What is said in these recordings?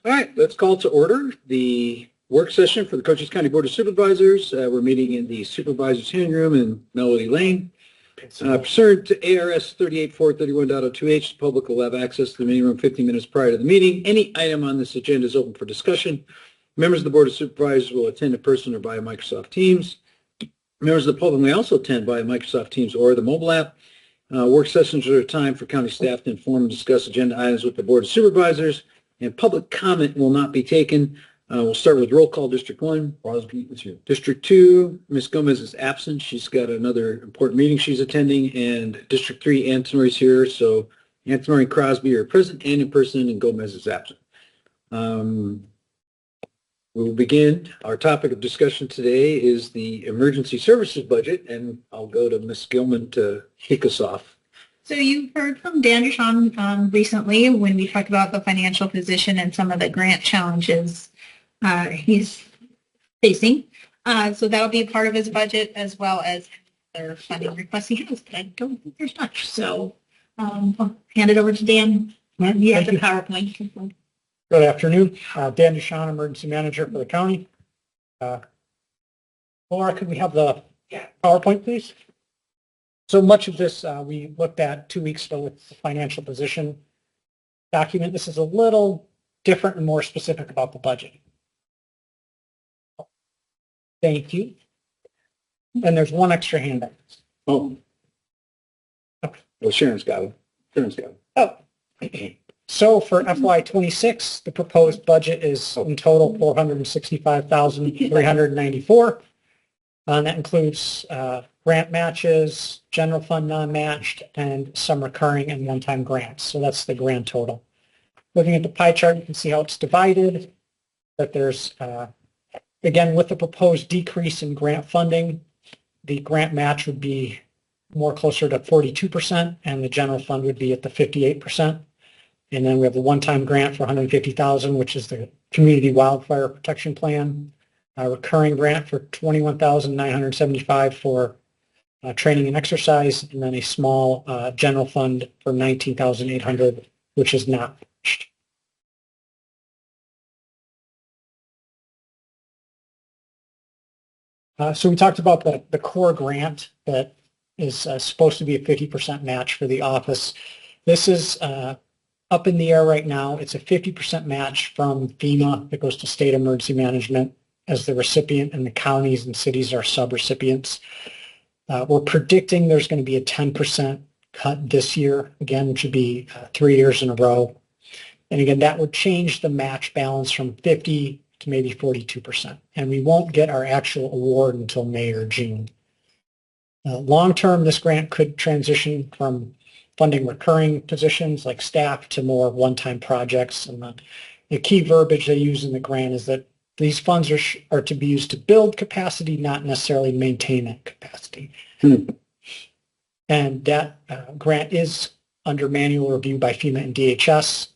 All right, let's call to order the work session for the Cochise County Board of Supervisors. We're meeting in the Supervisors Hearing Room in Melody Lane. Pursuant to ARS 38431.02H, the public will have access to the meeting room 15 minutes prior to the meeting. Any item on this agenda is open for discussion. Members of the Board of Supervisors will attend in person or via Microsoft Teams. Members of the public may also attend via Microsoft Teams or the mobile app. Work sessions are a time for county staff to inform and discuss agenda items with the Board of Supervisors, and public comment will not be taken. We'll start with roll call. District 1. Crosby, it's you. District 2, Ms. Gomez is absent. She's got another important meeting she's attending. And District 3, Antonori's here. So Antonori and Crosby are present and in person, and Gomez is absent. We will begin. Our topic of discussion today is the emergency services budget, and I'll go to Ms. Gilman to kick us off. So you heard from Dan Deshawn recently when we talked about the financial position and some of the grant challenges he's facing. So that'll be part of his budget as well as their funding requests he has. But I don't think there's much. So I'll hand it over to Dan. You have the PowerPoint. Good afternoon. Dan Deshawn, Emergency Manager for the county. Laura, could we have the PowerPoint, please? So much of this we looked at 2 weeks ago with the financial position document. This is a little different and more specific about the budget. Thank you. And there's one extra handout. Oh. Okay. Well, Sharon's got it. Oh. So for FY26, the proposed budget is in total $465,394. And that includes grant matches, general fund non-matched, and some recurring and one-time grants. So that's the grand total. Looking at the pie chart, you can see how it's divided, that there's, again, with the proposed decrease in grant funding, the grant match would be more closer to 42%, and the general fund would be at the 58%. And then we have the one-time grant for $150,000, which is the Community Wildfire Protection Plan. A recurring grant for $21,975 for training and exercise, and then a small general fund for $19,800, which is not matched. So we talked about the core grant that is supposed to be a 50% match for the office. This is up in the air right now. It's a 50% match from FEMA that goes to State Emergency Management as the recipient, and the counties and cities are sub-recipients. We're predicting there's going to be a 10% cut this year, again, which would be 3 years in a row. And again, that would change the match balance from 50 to maybe 42%. And we won't get our actual award until May or June. Long-term, this grant could transition from funding recurring positions like staff to more one-time projects. And the key verbiage they use in the grant is that these funds are to be used to build capacity, not necessarily maintain that capacity. And that grant is under manual review by FEMA and DHS,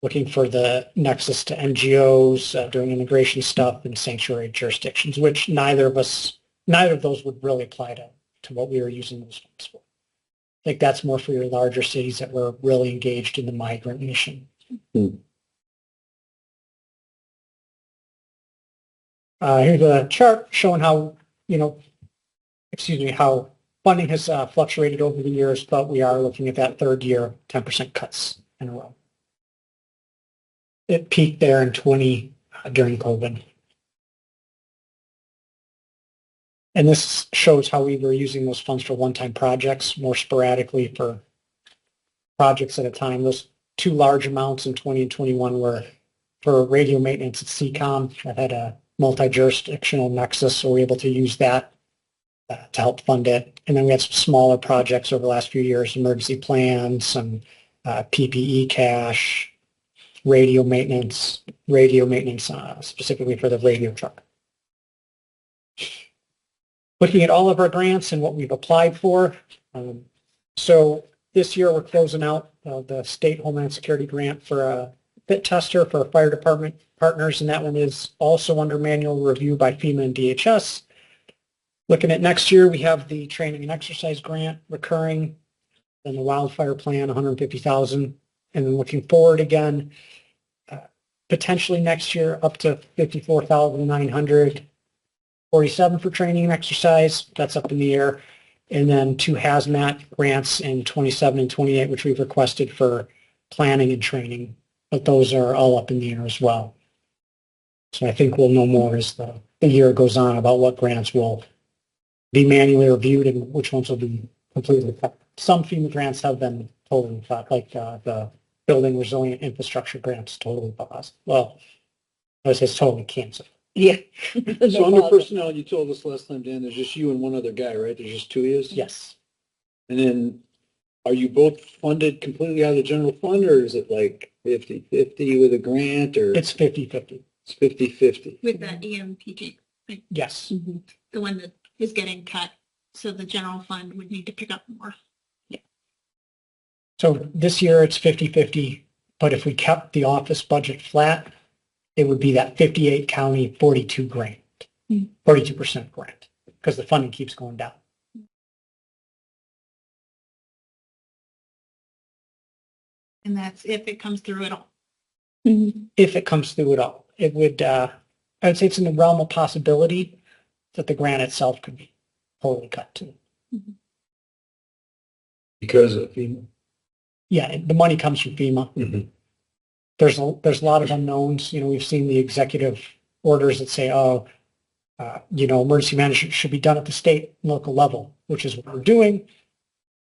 looking for the nexus to NGOs, doing immigration stuff in sanctuary jurisdictions, which neither of those would really apply to what we were using those funds for. I think that's more for your larger cities that were really engaged in the migrant mission. Here's a chart showing how, how funding has fluctuated over the years, but we are looking at that third year, 10% cuts in a row. It peaked there in during COVID. And this shows how we were using those funds for one-time projects, more sporadically for projects at a time. Those two large amounts in 20 and 21 were for radio maintenance at CCOM that had a multi-jurisdictional nexus, so we're able to use that to help fund it. And then we had some smaller projects over the last few years, emergency plans, some PPE cash, radio maintenance specifically for the radio truck. Looking at all of our grants and what we've applied for. So this year we're closing out the State Homeland Security grant for a fit tester for fire department partners, and that one is also under manual review by FEMA and DHS. Looking at next year, we have the training and exercise grant recurring, then the wildfire plan, $150,000, and then looking forward again, potentially next year up to 54,947 for training and exercise. That's up in the air. And then 2 hazmat grants in 27 and 28, which we've requested for planning and training, but those are all up in the air as well. So I think we'll know more as the year goes on about what grants will be manually reviewed and which ones will be completely cut. Some FEMA grants have been totally cut, like the Building Resilient Infrastructure grants totally paused. Well, I was totally canceled. Yeah. So under personnel, you told us last time, Dan, there's just you and one other guy, right? There's just 2 years? Yes. And then are you both funded completely out of the general fund, or is it like 50-50 with a grant, or It's 50-50. it's 50-50? With that EMPG, Yes. the one that is getting cut, so the general fund would need to pick up more. So this year it's 50-50, but if we kept the office budget flat, it would be that 58 county 42 grant, 42% grant, because the funding keeps going down. And that's if it comes through at all. If it comes through at all, it would, I would say it's in the realm of possibility that the grant itself could be totally cut too. Because of FEMA? Yeah, the money comes from FEMA. Mhm. There's a lot of unknowns. You know, we've seen the executive orders that say, emergency management should be done at the state and local level, which is what we're doing.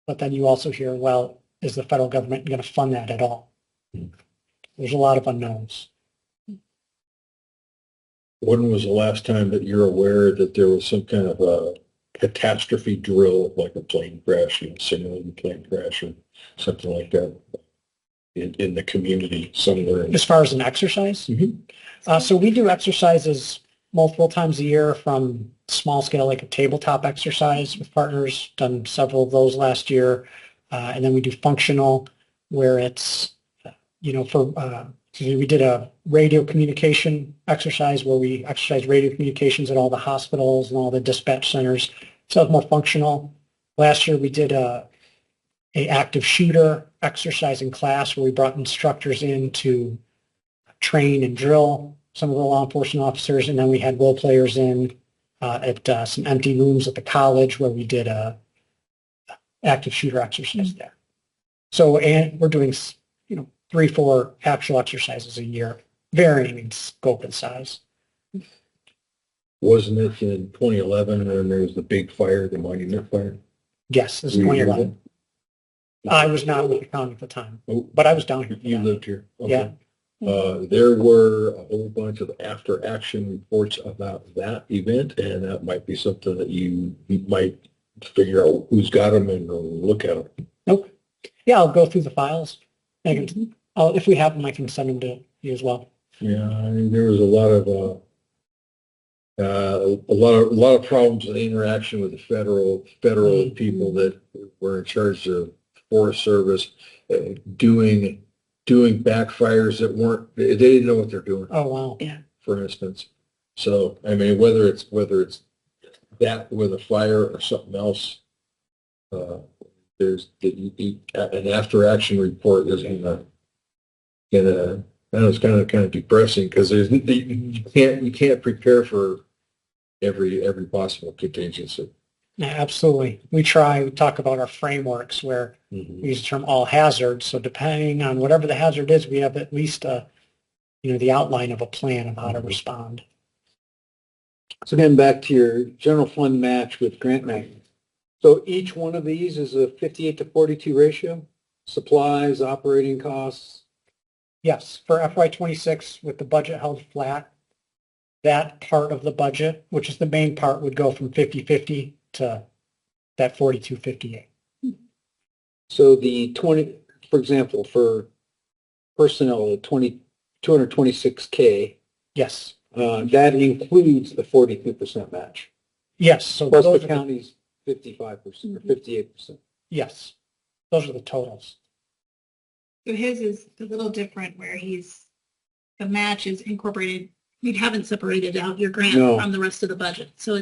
But then you also hear, well, is the federal government going to fund that at all? There's a lot of unknowns. When was the last time that you're aware that there was some kind of a catastrophe drill, like a plane crash, simulated plane crash or something like that in the community somewhere? As far as an exercise, so we do exercises multiple times a year, from small scale, like a tabletop exercise with partners, done several of those last year. And then we do functional, where it's, we did a radio communication exercise where we exercise radio communications at all the hospitals and all the dispatch centers. So it's more functional. Last year we did a active shooter exercise in class where we brought instructors in to train and drill some of the law enforcement officers. And then we had role players in at some empty rooms at the college where we did a active shooter exercise there. So, and we're doing, 3-4 actual exercises a year, varying in scope and size. Wasn't it in 2011 when there was the big fire, the Monument Fire? Yes, this is Were you 2011. I was not with the county at the time, Oh, but I was down here. for you that. lived here. Yeah. Okay. There were a whole bunch of after-action reports about that event, and that might be something that you might figure out who's got them and look at them. Nope. Yeah, I'll go through the files. If we have them, I can send them to you as well. Yeah, I mean, there was a lot of problems with interaction with the federal people that were in charge of Forest Service, doing backfires that weren't, they didn't know what they're doing. Oh, wow. Yeah. For instance. So, I mean, whether it's that with a fire or something else, there's an after action report is I know it's kind of depressing because you can't prepare for every possible contingency. Yeah, absolutely. We talk about our frameworks where we use the term all hazards. So depending on whatever the hazard is, we have at least the outline of a plan of how to respond. So again, back to your general fund match with grant match. So each one of these is a 58-42 ratio? Supplies, operating costs? Yes, for FY26 with the budget held flat, that part of the budget, which is the main part, would go from 50-50 to that 42-58. So the 20, for example, for personnel, the 226K, Yes. that includes the 42% match. Yes. So Plus those the are county's 55% or 58%. yes, those are the totals. So his is a little different where the match is incorporated. You haven't separated out your grant No. from the rest of the budget. So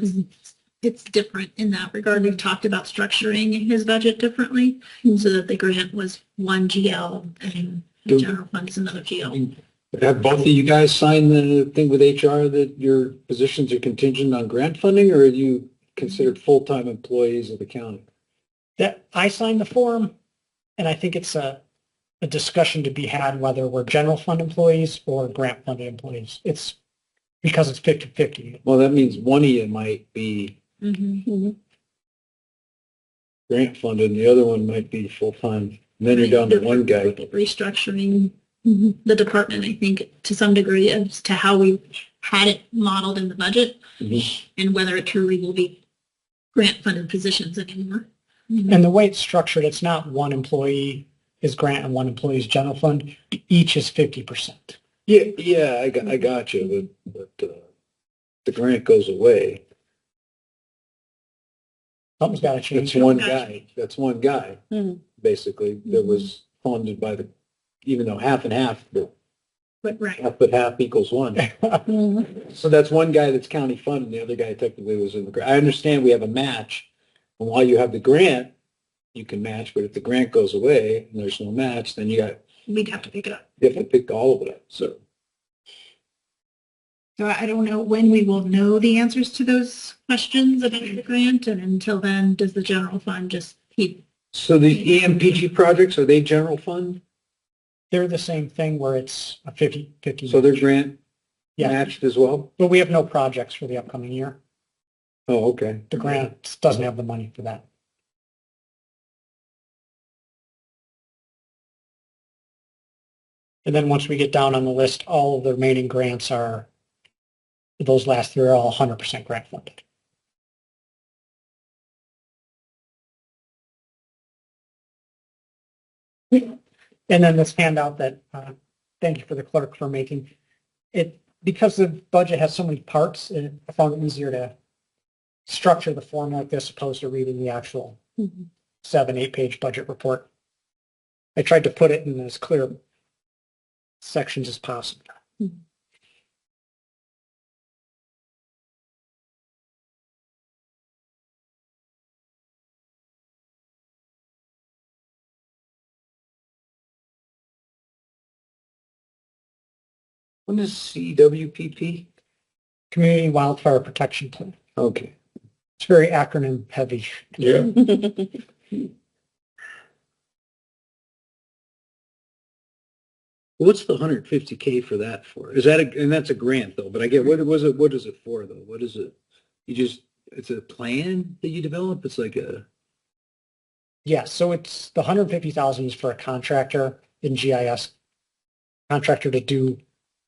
it's different in that regard. We've talked about structuring his budget differently so that the grant was one GL and the general fund is another GL. Have both of you guys signed the thing with HR that your positions are contingent on grant funding, or are you considered full-time employees of the county? That I signed the form, and I think it's a discussion to be had whether we're general fund employees or grant funded employees. It's because it's 50-50. Well, that means one of you might be grant funded and the other one might be full-time. And then you're down to one guy. Restructuring the department, I think, to some degree as to how we had it modeled in the budget Mhm. and whether it truly will be grant funded positions anymore. And the way it's structured, it's not one employee is grant and one employee is general fund. Each is 50%. Yeah, I got you, but the grant goes away. Something's got to change. That's one guy. That's one guy, Mhm. basically, that was funded by the, even though half and half, but But right. half but half equals one. So that's one guy that's county funded, and the other guy technically was in the grant. I understand we have a match, and while you have the grant, you can match, but if the grant goes away and there's no match, then you We'd have to pick it up. have to pick all of it up. So So I don't know when we will know the answers to those questions about the grant. And until then, does the general fund just keep? So the EMPG projects, are they general fund? They're the same thing where it's a 50-50. So they're grant Yeah. matched as well? But we have no projects for the upcoming year. Oh, okay. The grant doesn't have the money for that. And then once we get down on the list, all of the remaining grants are, those last three are all 100% grant funded. And then this handout that, thank you for the clerk for making it, because the budget has so many parts, I found it easier to structure the form like this opposed to reading the actual 7-8 page budget report. I tried to put it in as clear sections as possible. What is CWPP? Community Wildfire Protection Plan. Okay. It's very acronym heavy. Yeah. What's the 150K for that for? Is that and that's a grant though, but I get, what is it for though? What is it? It's a plan that you develop? It's like a, Yeah, so it's the 150,000 is for a contractor in GIS, contractor to do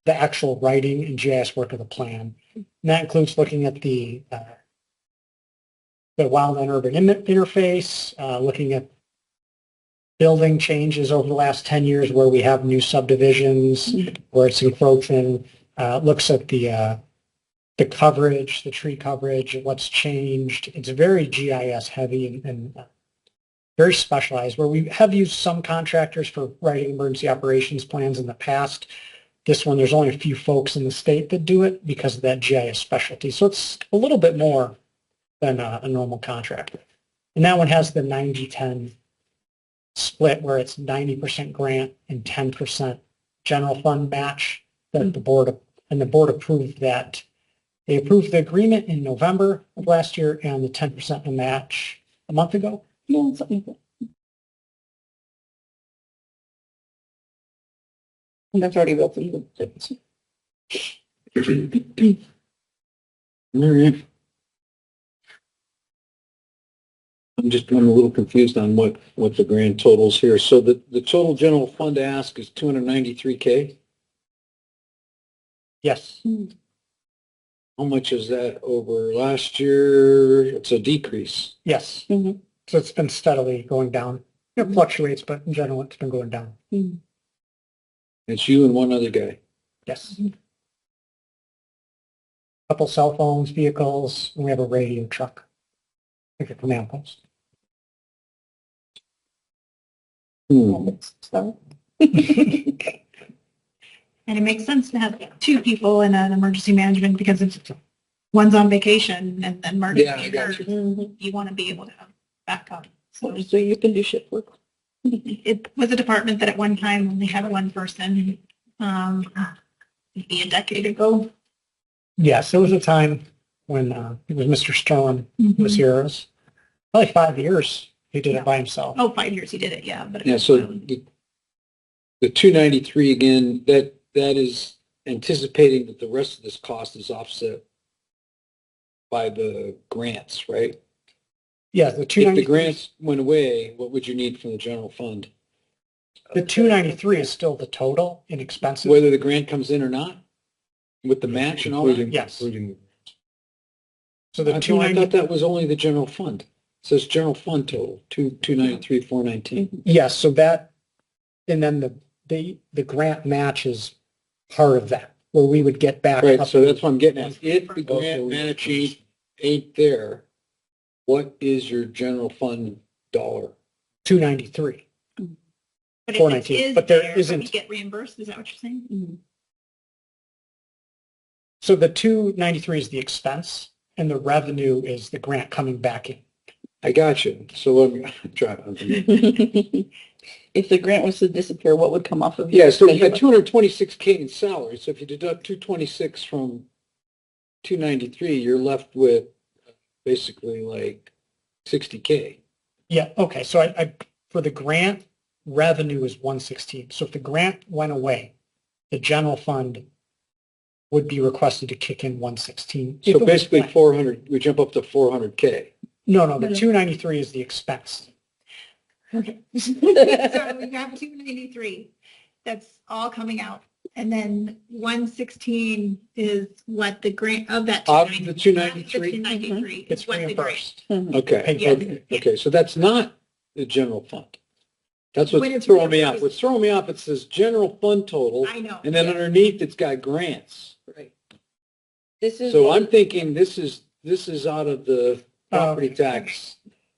the actual writing and GIS work of the plan. And that includes looking at the wildland urban interface, looking at building changes over the last 10 years where we have new subdivisions, where it's encroaching, looks at the coverage, the tree coverage, what's changed. It's very GIS heavy and very specialized, where we have used some contractors for writing emergency operations plans in the past. This one, there's only a few folks in the state that do it because of that GIS specialty. So it's a little bit more than a normal contractor. And that one has the 90-10 split where it's 90% grant and 10% general fund match that the board approved that. They approved the agreement in November of last year and the 10% match a month ago. No, something like that. And that's already built into the difference. all right. I'm a little confused on what the grand totals here. So the total general fund ask is 293K. Yes. How much is that over last year? It's a decrease. Yes. Mhm. So it's been steadily going down. It fluctuates, but in general, it's been going down. It's you and one other guy. Yes. Couple cell phones, vehicles, and we have a radio truck. Like a command post. So, And it makes sense to have two people in an emergency management because if one's on vacation and then Marty, Yeah, I got you want to be able to have backup. So so you can do shift work. it was a department that at one time only had one person maybe a decade ago. Yes, there was a time when it was Mr. Storm was Mhm. here. It was probably 5 years he did Yeah. it by himself. Oh, 5 years he did it, yeah. But it Yeah, was so really- the 293 again, that is anticipating that the rest of this cost is offset by the grants, right? Yeah, the If the 293, grants went away, what would you need from the general fund? the 293 is still the total in expenses. Whether the grant comes in or not? With the match and all that? Including- Yes. including- So the I thought 290, that was only the general fund. It says general fund total, 293, 419. yes, so that, and then the grant match is part of that, where we would get back. Right, up so to- that's what I'm getting at. If the Also- grant match ain't there, what is your general fund dollar? 293. But if it 419, is but there there, but we isn't. get reimbursed, is that what you're saying? So the 293 is the expense and the revenue is the grant coming back in. I got you. So let me try. If the grant was to disappear, what would come off of? Yeah, so we your had 226K in salary. So if you deduct 226 from 293, you're left with basically like 60K. Yeah, okay, so I for the grant, revenue is 116. So if the grant went away, the general fund would be requested to kick in 116. If it So was basically blank. 400, we jump up to 400K. No, the 293 is the expense. Okay. So we have 293. That's all coming out. And then 116 is what the grant of that. Out of the 293? 293 It's is what the grant. reimbursed. Okay, Paid Yeah. okay, okay. So that's not the general fund. That's When what's it's throwing me off. reimbursed. What's throwing me off, it says general fund total, I know. and then yeah. underneath it's got grants. Right. This is. So what- I'm thinking this is out of the property tax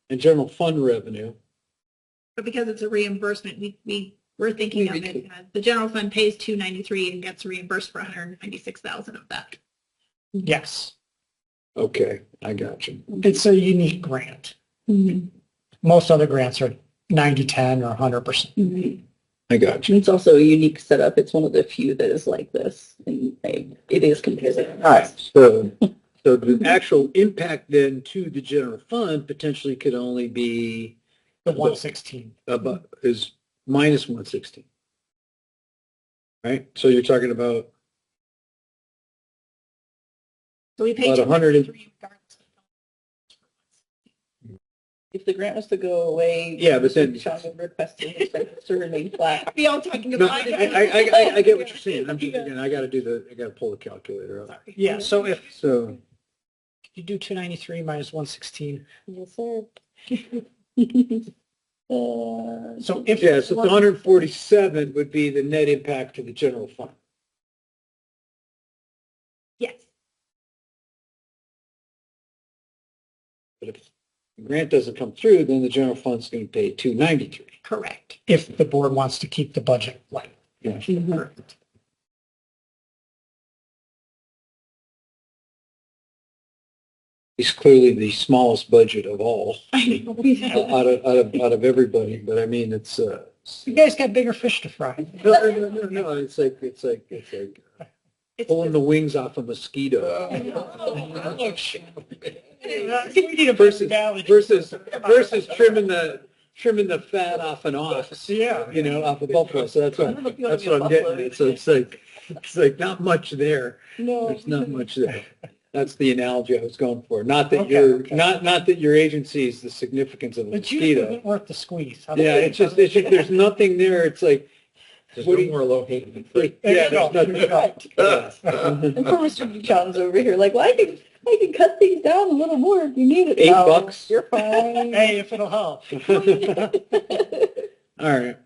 and general fund revenue. But because it's a reimbursement, we're thinking of it as the general fund pays 293 and gets reimbursed for 196,000 of that. Yes, Okay, I got you. it's a unique grant. Mhm. Most other grants are 90-10 or 100%. Mhm. I got you. It's also a unique setup. It's one of the few that is like this. And it is competitive. All right, so the actual impact then to the general fund potentially could only be The 116. about is minus 116. Right? So you're talking about So we pay About 100 and- 293 regardless. If the grant was to go away. Yeah, but then- Sean would request it to remain flat. We all talking no, about. I get what you're saying. I'm just, again, I got to pull the calculator out. Sorry. Yeah, so if So you do 293 minus 116, Yes, sir. so if. yeah, so the 147 would be the net impact to the general fund. Yes. But if the grant doesn't come through, then the general fund's going to pay 293. Correct. If the board wants to keep the budget light. Yeah. Mhm. It's clearly the smallest budget of all I know. out of everybody. But I mean, it's You guys got bigger fish to fry. no. It's like It's pulling the wings off a mosquito Oh, shit. We need a versus valley. versus trimming the fat off an ox. Yeah. You know, off a buffalo. So that's what I'm getting at. So it's like not much there. No. There's not much there. That's the analogy I was going for. Not that Okay. not that your agency is the significance of a It's usually mosquito. isn't worth the squeeze. Yeah, it's just there's nothing there. It's like There's What no do you- more low-hanging yeah, fruit. there's nothing. And poor Mr. Buchan's over here like, well, I can cut these down a little more if you need it. $8? You're fine. Hey, if it'll help. All right.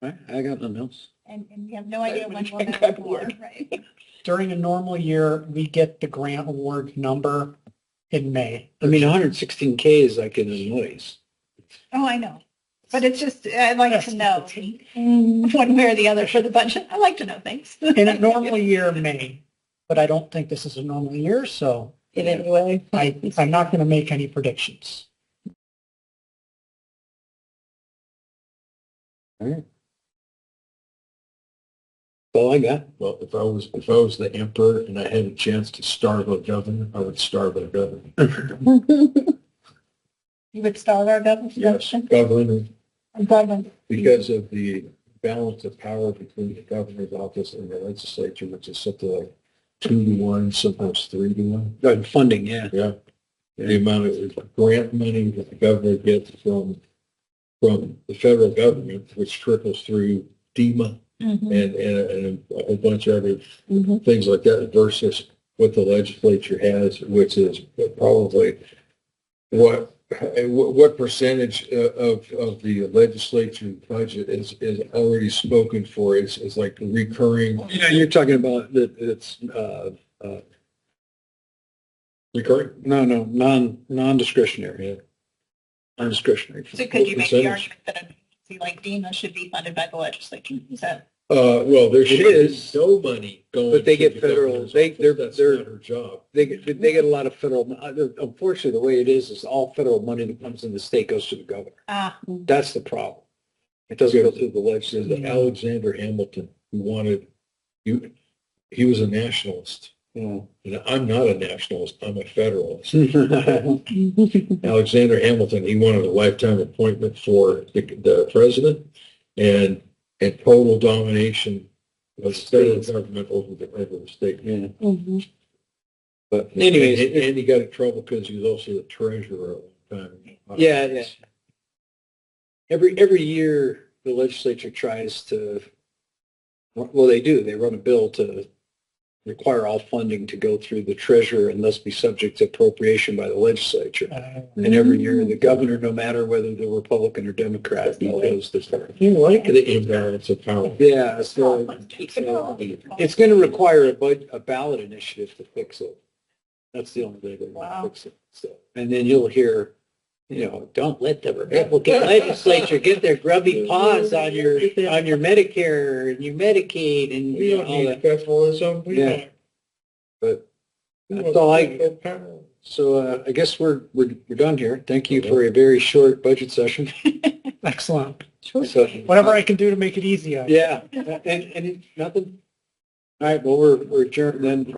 All right, I got nothing else. And we have no idea when we'll know Grab more, wood. right? During a normal year, we get the grant award number in May. I mean, 116K is like in the noise. Oh, I know. But it's just, I'd like to know one way or the other for the budget. I like to know things. In a normal year, May, but I don't think this is a normal year, so In any way. I'm not going to make any predictions. All right. all I got. Well, if I was the emperor and I had a chance to starve a governor, I would starve a governor. You would start our government? Yes, governor, Government. because of the balance of power between the governor's office and the legislature, which is something like 2-to-1, sometimes 3-to-1. Funding, yeah. Yeah. The amount of grant money that the governor gets from the federal government, which trickles through DEMA Mhm. and a whole bunch of other things like that versus what the legislature has, which is probably what percentage of the legislature budget is already spoken for. It's like recurring. Yeah, you're talking about that it's, Recurring? non-discretionary. Yeah. Non-discretionary. So could you make the Percentage. argument that an agency like DEMA should be funded by the legislature? Is that? Well, there should is, be no money going. but they to get the federal- governor's they- office. they're- That's they're- not her job. They get a lot of federal, unfortunately, the way it is all federal money that comes in the state goes to the governor. Ah, That's the problem. It doesn't go through the There's legislature. the Alexander Hamilton who wanted, he was a nationalist. Yeah. And I'm not a nationalist, I'm a federalist. Alexander Hamilton, he wanted a lifetime appointment for the president and total domination of the federal government over the state. Yeah. But Anyways, and he got in trouble because he was also the treasurer at the time. Yeah. Every year, the legislature tries to, well, they do. They run a bill to require all funding to go through the treasurer and thus be subject to appropriation by the legislature. And every year, the governor, no matter whether they're Republican or Democrat, goes this way. You like the imbalance of power. Yeah, so it's going to require a ballot initiative to fix it. That's the only way they're going to fix it. So, and then you'll hear, don't let the Republican legislature get their grubby paws on your Medicare and your Medicaid and We don't all need that. federalism. Yeah. But that's all So I guess we're done here. Thank you for a very short budget session. Excellent. So, Whatever I can do to make it easy. yeah, and nothing. All right, well, we're adjourned then.